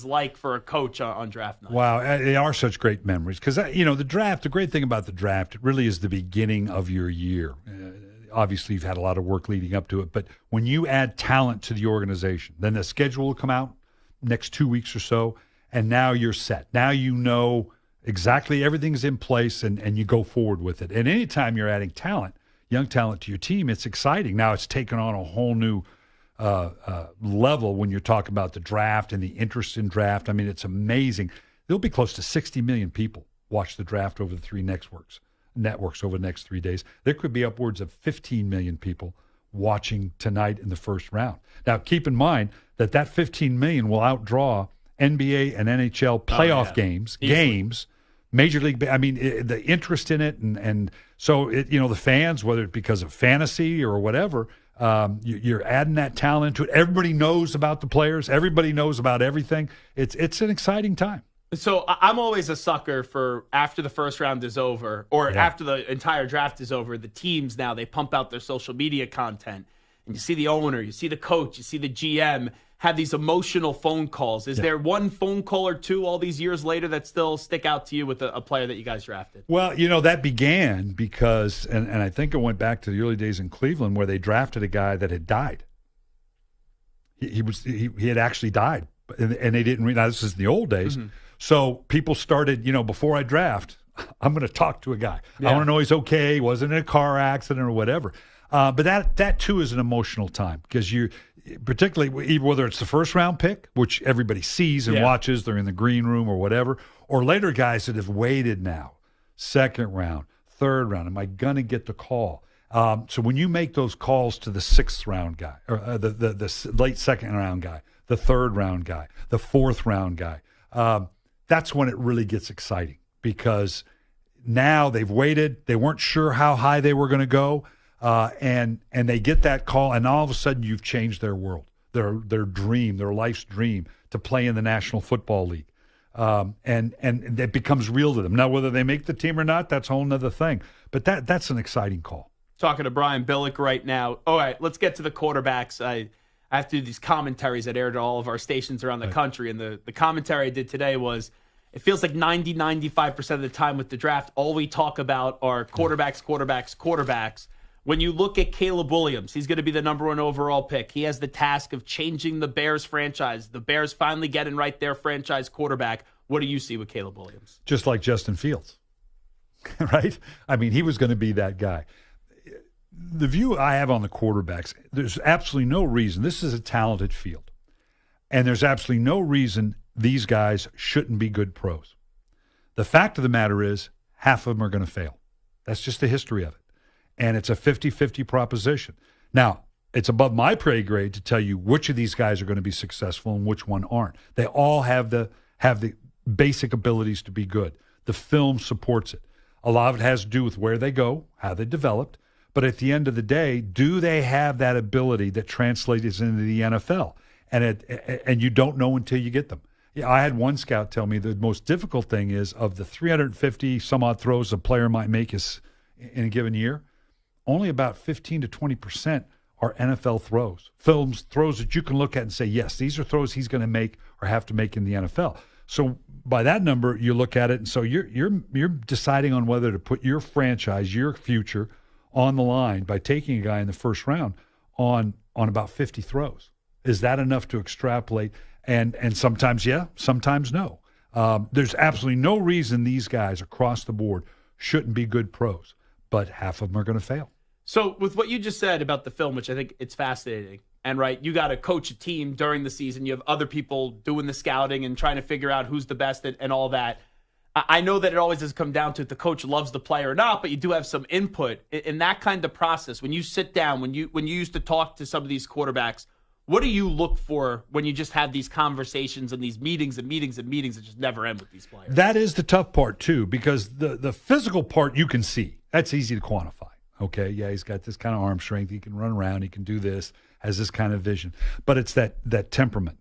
like for a coach on draft night. Wow, they are such great memories because, the draft, the great thing about the draft, it really is the beginning of your year. Obviously, you've had a lot of work leading up to it, but when you add talent to the organization, then the schedule will come out next 2 weeks or so, and now you're set. Now you know exactly everything's in place, and you go forward with it. And anytime you're adding talent, young talent to your team, it's exciting. Now it's taken on a whole new level when you're talking about the draft and the interest in draft. I mean, it's amazing. There'll be close to 60 million people watch the draft over the three networks over the next 3 days. There could be upwards of 15 million people watching tonight in the first round. Now, keep in mind that 15 million will outdraw NBA and NHL playoff games, Major League. I mean, the interest in it, and so the fans, whether it's because of fantasy or whatever, you're adding that talent to it. Everybody knows about the players. Everybody knows about everything. It's an exciting time. So I'm always a sucker for after the first round is over or after the entire draft is over, the teams now, they pump out their social media content. And you see the owner, you see the coach, you see the GM have these emotional phone calls. Is there one phone call or two all these years later that still stick out to you with a player that you guys drafted? Well, that began because, and I think it went back to the early days in Cleveland where they drafted a guy that had died. He had actually died, and they didn't realize this is in the old days. Mm-hmm. So people started, before I draft, I'm going to talk to a guy. Yeah. I want to know he's okay, he wasn't in a car accident or whatever. But that too is an emotional time because you, particularly whether it's the first round pick, which everybody sees and watches, they're in the green room or whatever, or later guys that have waited now, second round, third round. Am I going to get the call? So when you make those calls to the sixth round guy, or the late second round guy, the third round guy, the fourth round guy, that's when it really gets exciting because now they've waited. They weren't sure how high they were going to go. And they get that call, and all of a sudden you've changed their world, their dream, their life's dream to play in the National Football League. And it becomes real to them. Now, whether they make the team or not, that's a whole nother thing. But that's an exciting call. Talking to Brian Billick right now. All right, let's get to the quarterbacks. I have to do these commentaries that aired at all of our stations around the country, and the commentary I did today was, it feels like 95% of the time with the draft, all we talk about are quarterbacks. When you look at Caleb Williams, he's going to be the number 1 overall pick. He has the task of changing the Bears franchise. The Bears finally getting right their franchise quarterback. What do you see with Caleb Williams? Just like Justin Fields, right? I mean, he was going to be that guy. The view I have on the quarterbacks, there's absolutely no reason. This is a talented field. And there's absolutely no reason these guys shouldn't be good pros. The fact of the matter is, half of them are going to fail. That's just the history of it. And it's a 50-50 proposition. Now, it's above my pay grade to tell you which of these guys are going to be successful and which one aren't. They all have the basic abilities to be good. The film supports it. A lot of it has to do with where they go, how they developed. But at the end of the day, do they have that ability that translates into the NFL? And you don't know until you get them. Yeah, I had one scout tell me the most difficult thing is of the 350 some odd throws a player might make in a given year, only about 15 to 20% are NFL throws, throws that you can look at and say, yes, these are throws he's going to make or have to make in the NFL. So by that number, you look at it, and so you're deciding on whether to put your franchise, your future, on the line by taking a guy in the first round on about 50 throws. Is that enough to extrapolate? And sometimes sometimes no. There's absolutely no reason these guys across the board shouldn't be good pros, but half of them are going to fail. So with what you just said about the film, which I think it's fascinating, and right, you got to coach a team during the season. You have other people doing the scouting and trying to figure out who's the best and all that. I know that it always does come down to if the coach loves the player or not, but you do have some input in that kind of process. When you sit down, when you used to talk to some of these quarterbacks, what do you look for when you just have these conversations and these meetings and just never end with these players? That is the tough part, too, because the physical part you can see. That's easy to quantify. Okay, yeah, he's got this kind of arm strength. He can run around. He can do this, has this kind of vision. But it's that temperament.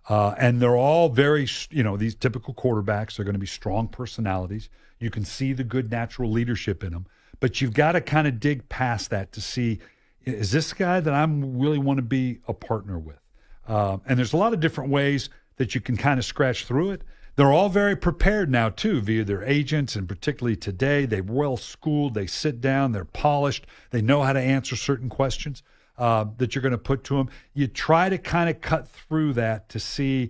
And they're all very, these typical quarterbacks are going to be strong personalities. You can see the good natural leadership in them. But you've got to kind of dig past that to see, is this guy that I really want to be a partner with? And there's a lot of different ways that you can kind of scratch through it. They're all very prepared now, too, via their agents, and particularly today. They're well-schooled. They sit down. They're polished. They know how to answer certain questions that you're going to put to them. You try to kind of cut through that to see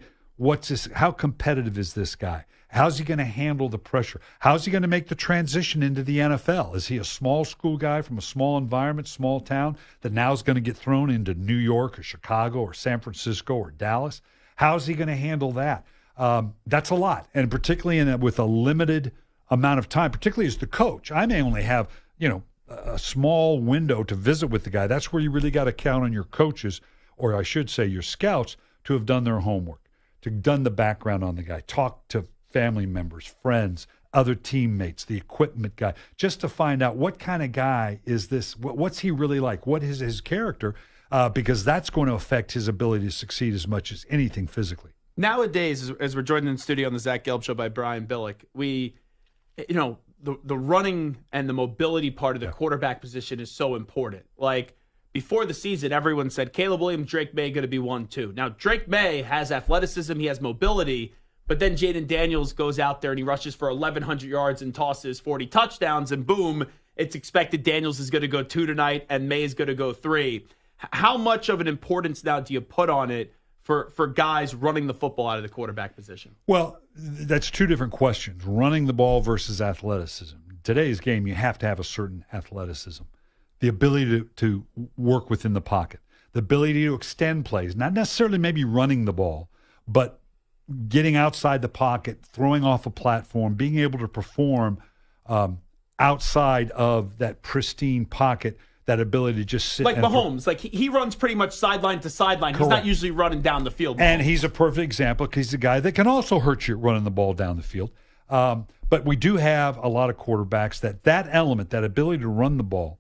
how competitive is this guy? How's he going to handle the pressure? How's he going to make the transition into the NFL? Is he a small school guy from a small environment, small town, that now is going to get thrown into New York or Chicago or San Francisco or Dallas? How's he going to handle that? That's a lot, and particularly with a limited amount of time, particularly as the coach. I may only have, a small window to visit with the guy. That's where you really got to count on your coaches, or I should say your scouts, to have done their homework, to have done the background on the guy, talk to family members, friends, other teammates, the equipment guy, just to find out what kind of guy is this, what's he really like, what is his character, because that's going to affect his ability to succeed as much as anything physically. Nowadays, as we're joined in the studio on the Zach Gelb Show by Brian Billick, the running and the mobility part of the quarterback position is so important. Like, before the season, everyone said Caleb Williams, Drake May going to be 1-2. Now, Drake May has athleticism, he has mobility, but then Jaden Daniels goes out there and he rushes for 1,100 yards and tosses 40 touchdowns, and boom, it's expected Daniels is going to go 2 tonight and May is going to go 3. How much of an importance now do you put on it for guys running the football out of the quarterback position? Well, that's two different questions, running the ball versus athleticism. In today's game, you have to have a certain athleticism, the ability to work within the pocket, the ability to extend plays, not necessarily maybe running the ball, but getting outside the pocket, throwing off a platform, being able to perform outside of that pristine pocket, that ability to just sit. Like Mahomes, like he runs pretty much sideline to sideline. Correct. He's not usually running down the field. And he's a perfect example because he's a guy that can also hurt you running the ball down the field. But we do have a lot of quarterbacks that element, that ability to run the ball,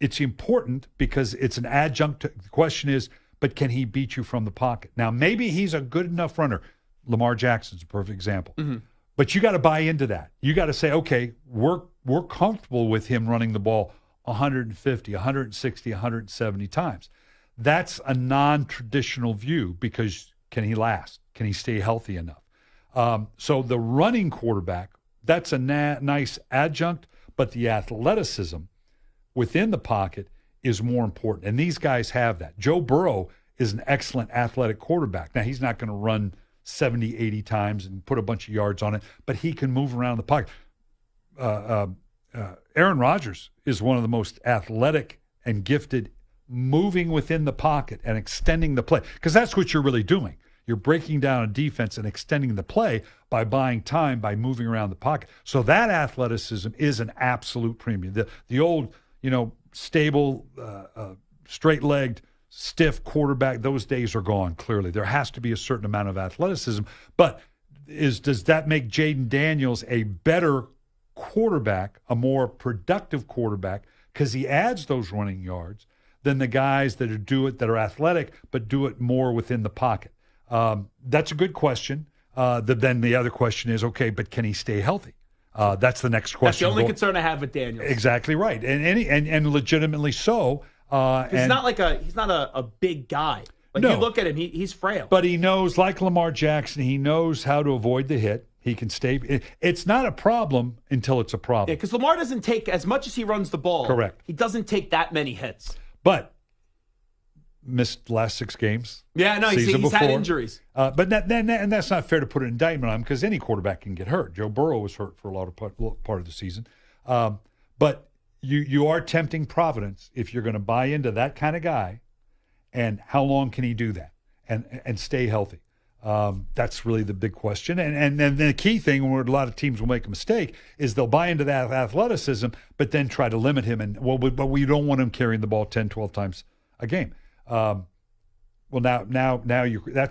it's important because it's an adjunct. The question is, but can he beat you from the pocket? Now, maybe he's a good enough runner. Lamar Jackson's a perfect example. Mm-hmm. But you got to buy into that. You got to say, okay, we're comfortable with him running the ball 150, 160, 170 times. That's a non-traditional view because can he last? Can he stay healthy enough? So the running quarterback, that's a nice adjunct, but the athleticism within the pocket is more important. And these guys have that. Joe Burrow is an excellent athletic quarterback. Now, he's not going to run 70, 80 times and put a bunch of yards on it, but he can move around the pocket. Aaron Rodgers is one of the most athletic and gifted moving within the pocket and extending the play, because that's what you're really doing. You're breaking down a defense and extending the play by buying time, by moving around the pocket. So that athleticism is an absolute premium. The old, stable, straight-legged, stiff quarterback, those days are gone, clearly. There has to be a certain amount of athleticism. But does that make Jaden Daniels a better quarterback, a more productive quarterback, because he adds those running yards than the guys that are athletic but do it more within the pocket? That's a good question. Then the other question is, okay, but can he stay healthy? That's the next question. That's the only concern I have with Daniels. Exactly right, and legitimately so. He's not a big guy. Like, no, you look at him, he's frail. But he knows, like Lamar Jackson, he knows how to avoid the hit. He can stay. It's not a problem until it's a problem. Yeah, because Lamar doesn't take, as much as he runs the ball, correct, he doesn't take that many hits. But missed the last 6 games. Yeah, no, he's had injuries. But that's not fair to put an indictment on him because any quarterback can get hurt. Joe Burrow was hurt for a lot of part of the season. But you are tempting Providence if you're going to buy into that kind of guy, and how long can he do that and stay healthy? That's really the big question. And then the key thing where a lot of teams will make a mistake is they'll buy into that athleticism, but then try to limit him. But we don't want him carrying the ball 10, 12 times a game. That's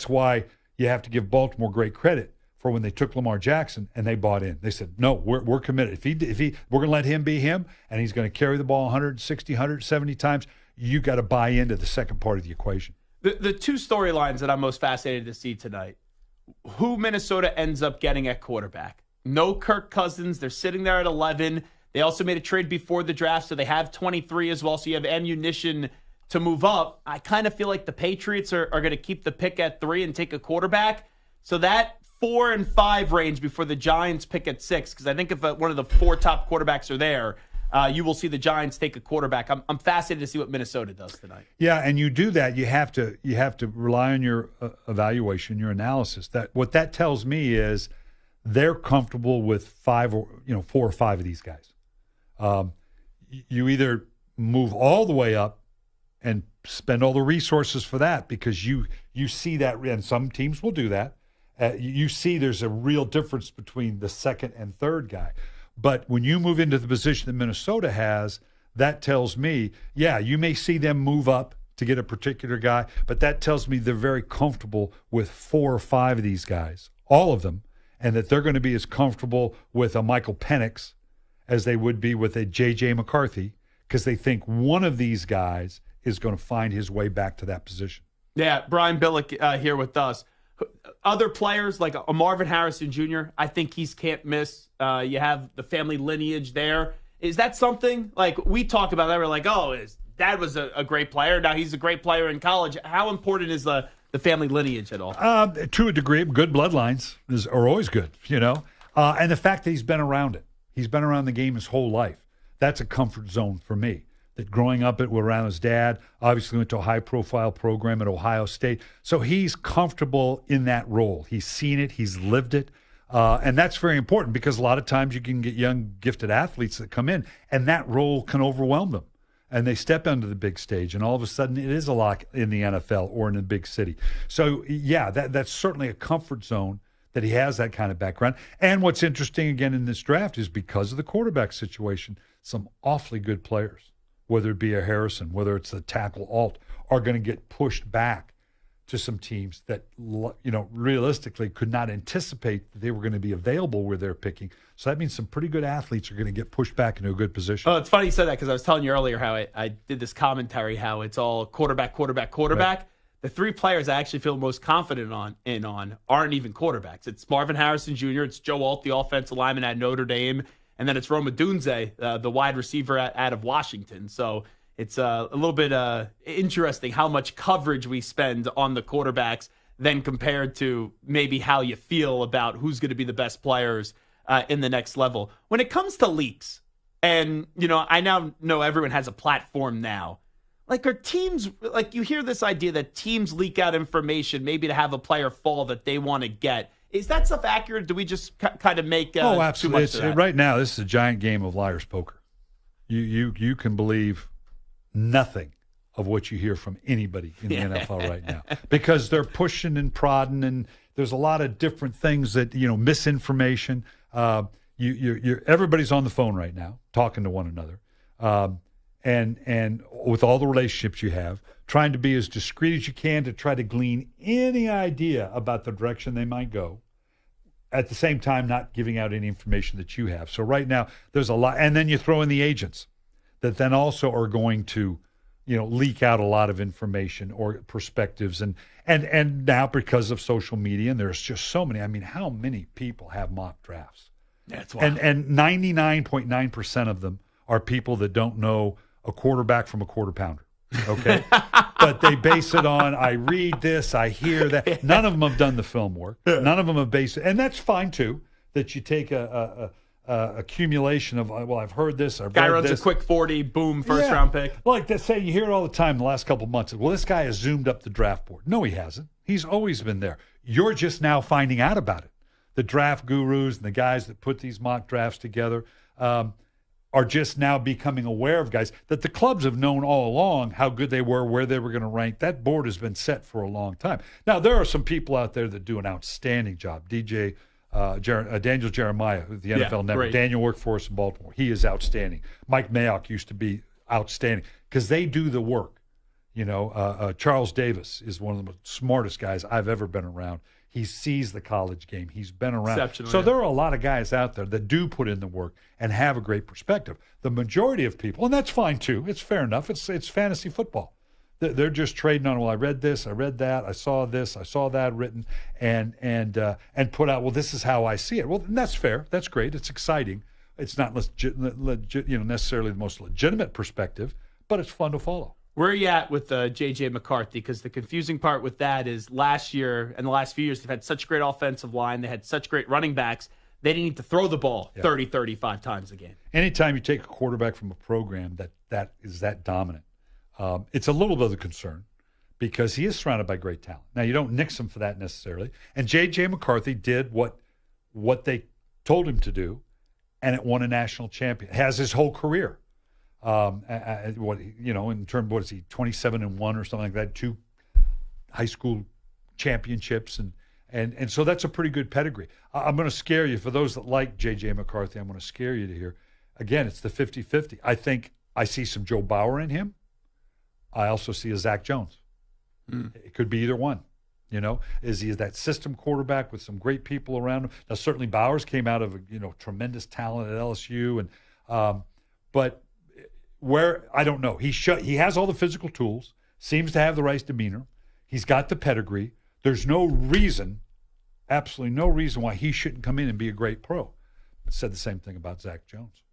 why you have to give Baltimore great credit for when they took Lamar Jackson and they bought in. They said, no, we're committed. If we're going to let him be him and he's going to carry the ball 160, 170 times, you got to buy into the second part of the equation. The two storylines that I'm most fascinated to see tonight, who Minnesota ends up getting at quarterback. No Kirk Cousins. They're sitting there at 11. They also made a trade before the draft, so they have 23 as well, so you have ammunition to move up. I kind of feel like the Patriots are going to keep the pick at 3 and take a quarterback. So that 4 and 5 range before the Giants pick at 6, because I think if one of the 4 top quarterbacks are there, you will see the Giants take a quarterback. I'm fascinated to see what Minnesota does tonight. Yeah, and you do that. You have to rely on your evaluation, your analysis. That what that tells me is they're comfortable with 4 or 5 of these guys. You either move all the way up and spend all the resources for that because you see that, and some teams will do that. You see there's a real difference between the second and third guy. But when you move into the position that Minnesota has, that tells me, yeah, you may see them move up to get a particular guy, but that tells me they're very comfortable with 4 or 5 of these guys, all of them, and that they're going to be as comfortable with a Michael Penix as they would be with a J.J. McCarthy, because they think one of these guys is going to find his way back to that position. Yeah, Brian Billick here with us. Other players like a Marvin Harrison Jr., I think he's can't miss. You have the family lineage there. Is that something like we talk about that? We're like, oh, his dad was a great player. Now he's a great player in college. How important is the family lineage at all? To a degree, good bloodlines are always good, and the fact that he's been around it. He's been around the game his whole life. That's a comfort zone for me. That growing up around his dad, obviously went to a high-profile program at Ohio State. So he's comfortable in that role. He's seen it. He's lived it. And that's very important because a lot of times you can get young, gifted athletes that come in, and that role can overwhelm them. And they step onto the big stage, and all of a sudden it is a lot in the NFL or in a big city. So, yeah, that's certainly a comfort zone that he has that kind of background. And what's interesting, again, in this draft is because of the quarterback situation, some awfully good players, whether it be a Harrison, whether it's the tackle Alt, are going to get pushed back to some teams that, realistically could not anticipate that they were going to be available where they're picking. So that means some pretty good athletes are going to get pushed back into a good position. Oh, it's funny you said that because I was telling you earlier how I did this commentary, how it's all quarterback. Right. The 3 players I actually feel most confident on aren't even quarterbacks. It's Marvin Harrison Jr., it's Joe Alt, the offensive lineman at Notre Dame, and then it's Rome Odunze, the wide receiver out of Washington. So it's a little bit interesting how much coverage we spend on the quarterbacks than compared to maybe how you feel about who's going to be the best players in the next level. When it comes to leaks, and I now know everyone has a platform now. Like, are teams, like, you hear this idea that teams leak out information maybe to have a player fall that they want to get. Is that stuff accurate? Do we just kind of make absolutely. too much of that? Right now, this is a giant game of liar's poker. You can believe nothing of what you hear from anybody in the NFL right now because they're pushing and prodding, and there's a lot of different things that, misinformation. Everybody's on the phone right now talking to one another. And with all the relationships you have, trying to be as discreet as you can to try to glean any idea about the direction they might go, at the same time not giving out any information that you have. So right now, there's a lot. And then you throw in the agents that then also are going to, leak out a lot of information or perspectives. And now because of social media, and there's just so many. I mean, how many people have mock drafts? That's wild. And 99.9% of them are people that don't know a quarterback from a quarter pounder, okay? But they base it on, I read this, I hear that. None of them have done the film work. None of them have based it. And that's fine, too, that you take a accumulation of, I've heard this, I've guy read runs this. a quick 40, boom, first-round pick. Like they say, you hear it all the time in the last couple of months. Well, this guy has zoomed up the draft board. No, he hasn't. He's always been there. You're just now finding out about it. The draft gurus and the guys that put these mock drafts together are just now becoming aware of guys that the clubs have known all along how good they were, where they were going to rank. That board has been set for a long time. Now, there are some people out there that do an outstanding job. Daniel Jeremiah, who's the NFL Network. Great. Daniel worked for us in Baltimore. He is outstanding. Mike Mayock used to be outstanding because they do the work. Charles Davis is one of the smartest guys I've ever been around. He sees the college game. He's been around. So there are a lot of guys out there that do put in the work and have a great perspective. The majority of people, and that's fine too, it's fair enough. It's fantasy football. They're just trading on, I read this, I read that, I saw this, I saw that written, and put out, this is how I see it. Well, and that's fair. That's great. It's exciting. It's not necessarily the most legitimate perspective, but it's fun to follow. Where are you at with J.J. McCarthy? Because the confusing part with that is last year and the last few years, they've had such great offensive line. They had such great running backs. They didn't need to throw the ball 30, 35 times a game. Anytime you take a quarterback from a program that is that dominant, it's a little bit of a concern because he is surrounded by great talent. Now, you don't nix him for that necessarily. And J.J. McCarthy did what they told him to do, and it won a national champion. Has his whole career. In terms of what is he, 27-1 or something like that, 2 high school championships, and so that's a pretty good pedigree. I'm going to scare you. For those that like J.J. McCarthy, I'm going to scare you to hear. Again, it's the 50-50. I think I see some Joe Bauer in him. I also see a Zach Jones. It could be either one. Is he that system quarterback with some great people around him? Now, certainly Bowers came out of tremendous talent at LSU, but where I don't know. He has all the physical tools, seems to have the right demeanor. He's got the pedigree. There's no reason, absolutely no reason why he shouldn't come in and be a great pro. I said the same thing about Zach Jones.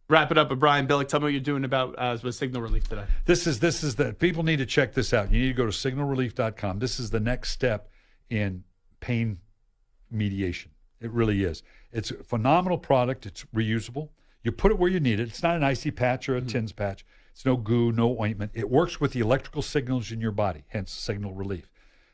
Wrap it up with Brian Billick. Tell me what you're doing about with Signal Relief today. This is the people need to check this out. You need to go to signalrelief.com. This is the next step in pain mediation. It really is. It's a phenomenal product. It's reusable. You put it where you need it. It's not an icy patch or a TINS patch. It's no goo, no ointment. It works with the electrical signals in your body, hence Signal Relief.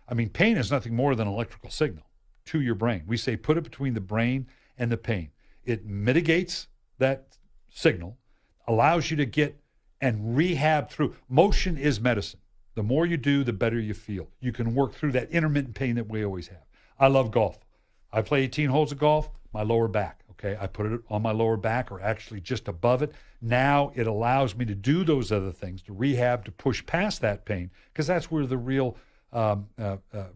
I mean, pain is nothing more than an electrical signal to your brain. We say put it between the brain and the pain. It mitigates that signal, allows you to get and rehab through. Motion is medicine. The more you do, the better you feel. You can work through that intermittent pain that we always have. I love golf. I play 18 holes of golf, my lower back. Okay, I put it on my lower back or actually just above it. Now it allows me to do those other things, to rehab, to push past that pain, because that's where the real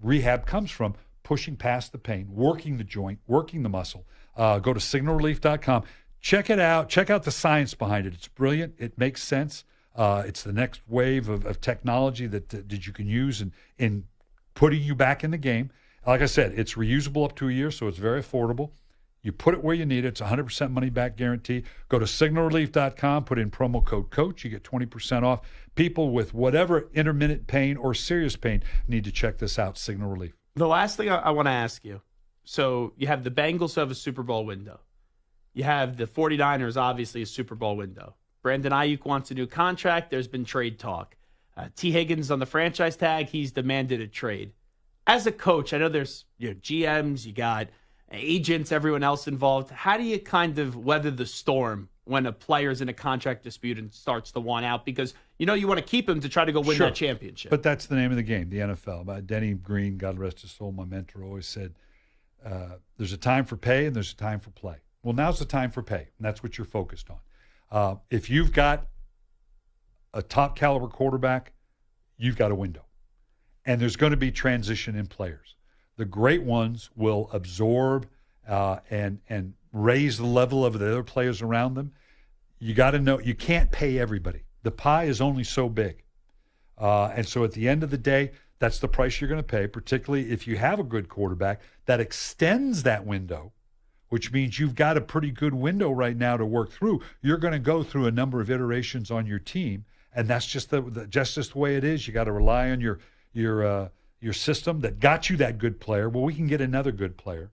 rehab comes from, pushing past the pain, working the joint, working the muscle. Go to signalrelief.com. Check it out. Check out the science behind it. It's brilliant. It makes sense. It's the next wave of technology that you can use in putting you back in the game. Like I said, it's reusable up to a year, so it's very affordable. You put it where you need it. It's 100% money-back guarantee. Go to signalrelief.com, put in promo code COACH. You get 20% off. People with whatever intermittent pain or serious pain need to check this out, Signal Relief. The last thing I want to ask you, so you have the Bengals who have a Super Bowl window. You have the 49ers, obviously, a Super Bowl window. Brandon Ayuk wants a new contract. There's been trade talk. T. Higgins on the franchise tag. He's demanded a trade. As a coach, I know there's GMs, you got agents, everyone else involved. How do you kind of weather the storm when a player's in a contract dispute and starts to want out? Because you want to keep him to try to go win that championship. But that's the name of the game, the NFL. Denny Green, God rest his soul, my mentor, always said, there's a time for pay and there's a time for play. Well, now's the time for pay, and that's what you're focused on. If you've got a top caliber quarterback, you've got a window. And there's going to be transition in players. The great ones will absorb and raise the level of the other players around them. You got to know you can't pay everybody. The pie is only so big. And so at the end of the day, that's the price you're going to pay, particularly if you have a good quarterback that extends that window, which means you've got a pretty good window right now to work through. You're going to go through a number of iterations on your team, and that's just the way it is. You got to rely on your system that got you that good player. Well, we can get another good player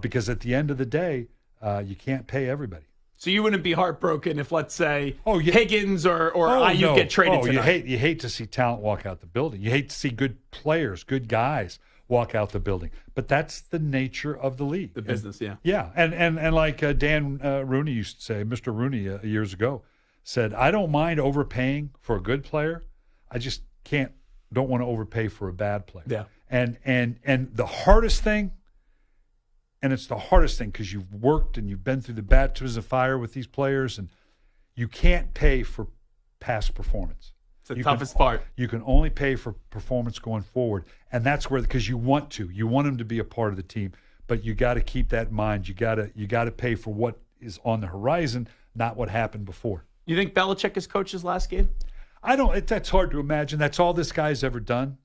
because at the end of the day, you can't pay everybody. So you wouldn't be heartbroken if, let's say, Higgins or Ayuk get traded tonight? You hate to see talent walk out the building. You hate to see good players, good guys walk out the building. But that's the nature of the league. The business, yeah. Yeah, and like Dan Rooney used to say, Mr. Rooney years ago said, I don't mind overpaying for a good player. I just don't want to overpay for a bad player. Yeah. And the hardest thing, and it's the hardest thing because you've worked and you've been through the baptism of fire with these players, and you can't pay for past performance. It's the toughest part. You can only pay for performance going forward, and that's where, because you want them to be a part of the team, but you got to keep that in mind. You got to pay for what is on the horizon, not what happened before. You think Belichick is coached his last game? That's hard to imagine. That's all this guy's ever done.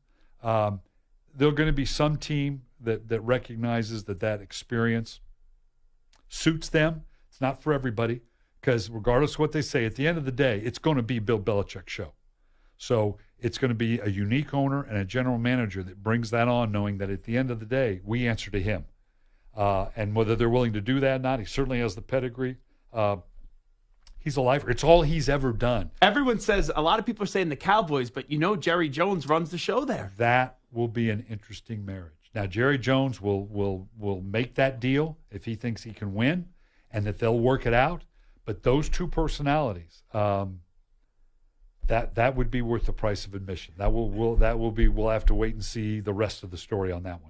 There's going to be some team that recognizes that experience suits them. It's not for everybody, because regardless of what they say, at the end of the day, it's going to be Bill Belichick's show. So it's going to be a unique owner and a general manager that brings that on, knowing that at the end of the day, we answer to him. And whether they're willing to do that or not, he certainly has the pedigree. He's a lifer. It's all he's ever done. Everyone says, a lot of people are saying the Cowboys, but Jerry Jones runs the show there. That will be an interesting marriage. Now, Jerry Jones will make that deal if he thinks he can win and that they'll work it out. But those two personalities, that would be worth the price of admission. We'll have to wait and see the rest of the story on that one.